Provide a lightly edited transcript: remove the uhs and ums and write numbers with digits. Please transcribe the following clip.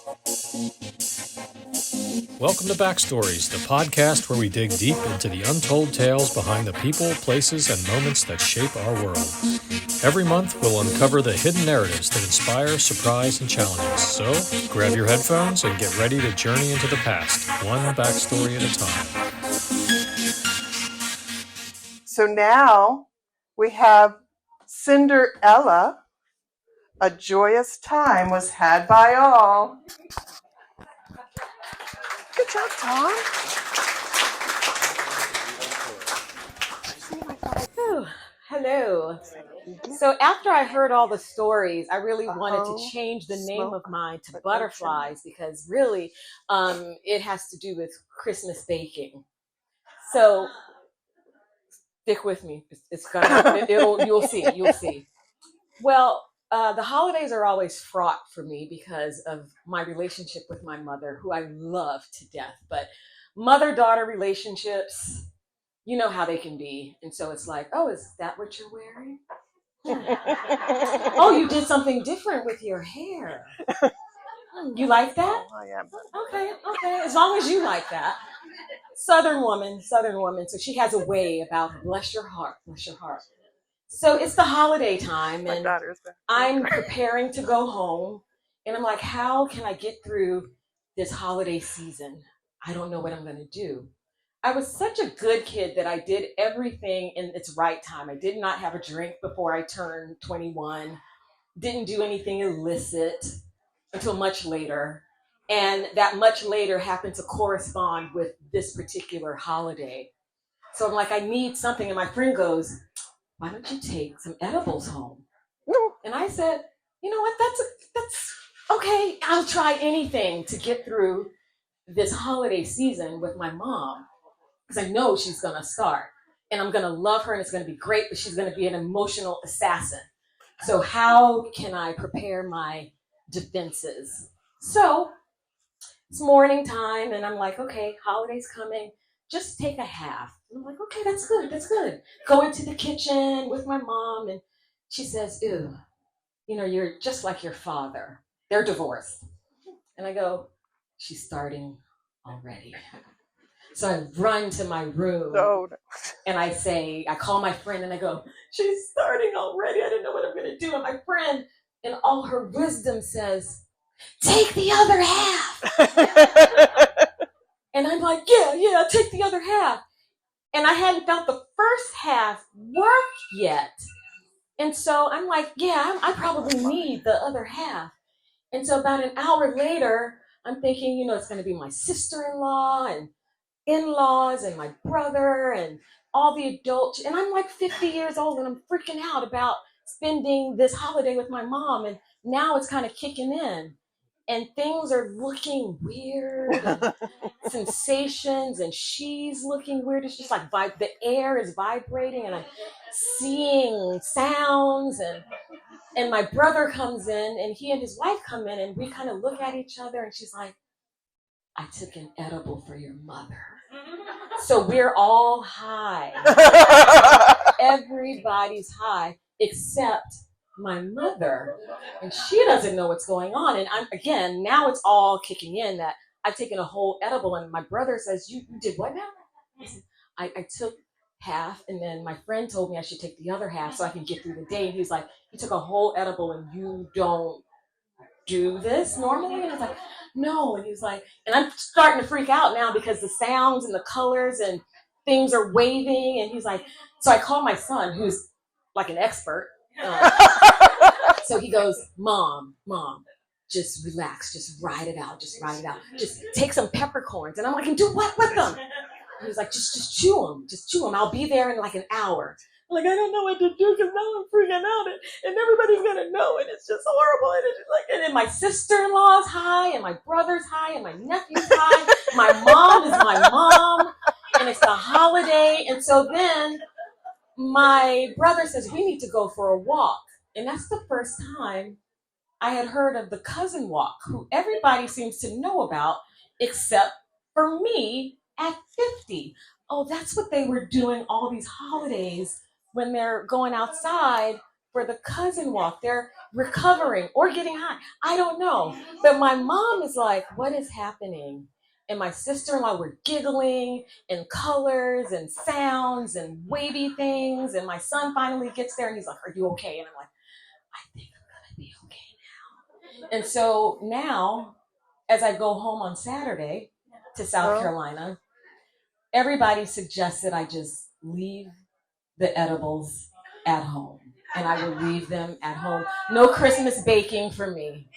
Welcome to Backstories, the podcast where we dig deep into the untold tales behind the people, places, and moments that shape our world. Every month, we'll uncover the hidden narratives that inspire, surprise, and challenge us. So, grab your headphones and get ready to journey into the past, one backstory at a time. So now we have Cinderella. A joyous time was had by all. Good job, Tom. Hello. So after I heard all the stories, I really wanted to change the name of mine to Butterflies because really it has to do with Christmas baking. So stick with me. You'll see. Well, the holidays are always fraught for me because of my relationship with my mother, who I love to death. But mother-daughter relationships, you know how they can be. And so it's like, oh, is that what you're wearing? Oh, you did something different with your hair. You like that? Oh, yeah. Okay. As long as you like that. Southern woman. So she has a way about her. Bless your heart. So it's the holiday time, and I'm preparing to go home. And I'm like, how can I get through this holiday season? I don't know what I'm going to do. I was such a good kid that I did everything in its right time. I did not have a drink before I turned 21. Didn't do anything illicit until much later. And that much later happened to correspond with this particular holiday. So I'm like, I need something. And my friend goes, why don't you take some edibles home? And I said, you know what? That's okay. I'll try anything to get through this holiday season with my mom. Because I know she's going to start. And I'm going to love her and it's going to be great, but she's going to be an emotional assassin. So how can I prepare my defenses? So it's morning time and I'm like, okay, holiday's coming. Just take a half. And I'm like, okay, that's good. Go into the kitchen with my mom and she says, ew, you're just like your father. They're divorced. And I go, she's starting already. So I run to my room and I call my friend and I go, she's starting already. I didn't know what I'm going to do. And my friend, in all her wisdom, says, take the other half. And I'm like, yeah, take the other half. And I hadn't felt the first half work yet. And so I'm like, I probably need the other half. And so about an hour later, I'm thinking, it's going to be my sister-in-law and in-laws and my brother and all the adults. And I'm like 50 years old and I'm freaking out about spending this holiday with my mom. And now it's kind of kicking in. And things are looking weird, and sensations, and she's looking weird. It's just like the air is vibrating, and I'm seeing sounds. And my brother comes in, and he and his wife come in, and we kind of look at each other, and she's like, I took an edible for your mother. So we're all high. Everybody's high, except my mother, and she doesn't know what's going on. And now it's all kicking in that I've taken a whole edible, and my brother says, you did what now? I took half, and then my friend told me I should take the other half so I can get through the day. And he's like, you took a whole edible and you don't do this normally? And I was like, no. And he was like, and I'm starting to freak out now because the sounds and the colors and things are waving. And he's like, so I call my son, who's like an expert. So he goes, Mom, just relax, just ride it out, just take some peppercorns. And I'm like, and do what with them? And he's like, just chew them, I'll be there in like an hour. I'm like, I don't know what to do because now I'm freaking out and everybody's gonna know and it's just horrible. And it's just like, and then my sister-in-law's high and my brother's high and my nephew's high. My mom is my mom and it's the holiday. And so then my brother says, we need to go for a walk. And that's the first time I had heard of the cousin walk, who everybody seems to know about, except for me at 50. Oh, that's what they were doing all these holidays when they're going outside for the cousin walk. They're recovering or getting high. I don't know. But my mom is like, what is happening? And my sister-in-law were giggling and colors and sounds and wavy things. And my son finally gets there and he's like, are you okay? And I'm like, I think I'm gonna be okay now. And so now, as I go home on Saturday to South Carolina, everybody suggests that I just leave the edibles at home. And I will leave them at home. No Christmas baking for me.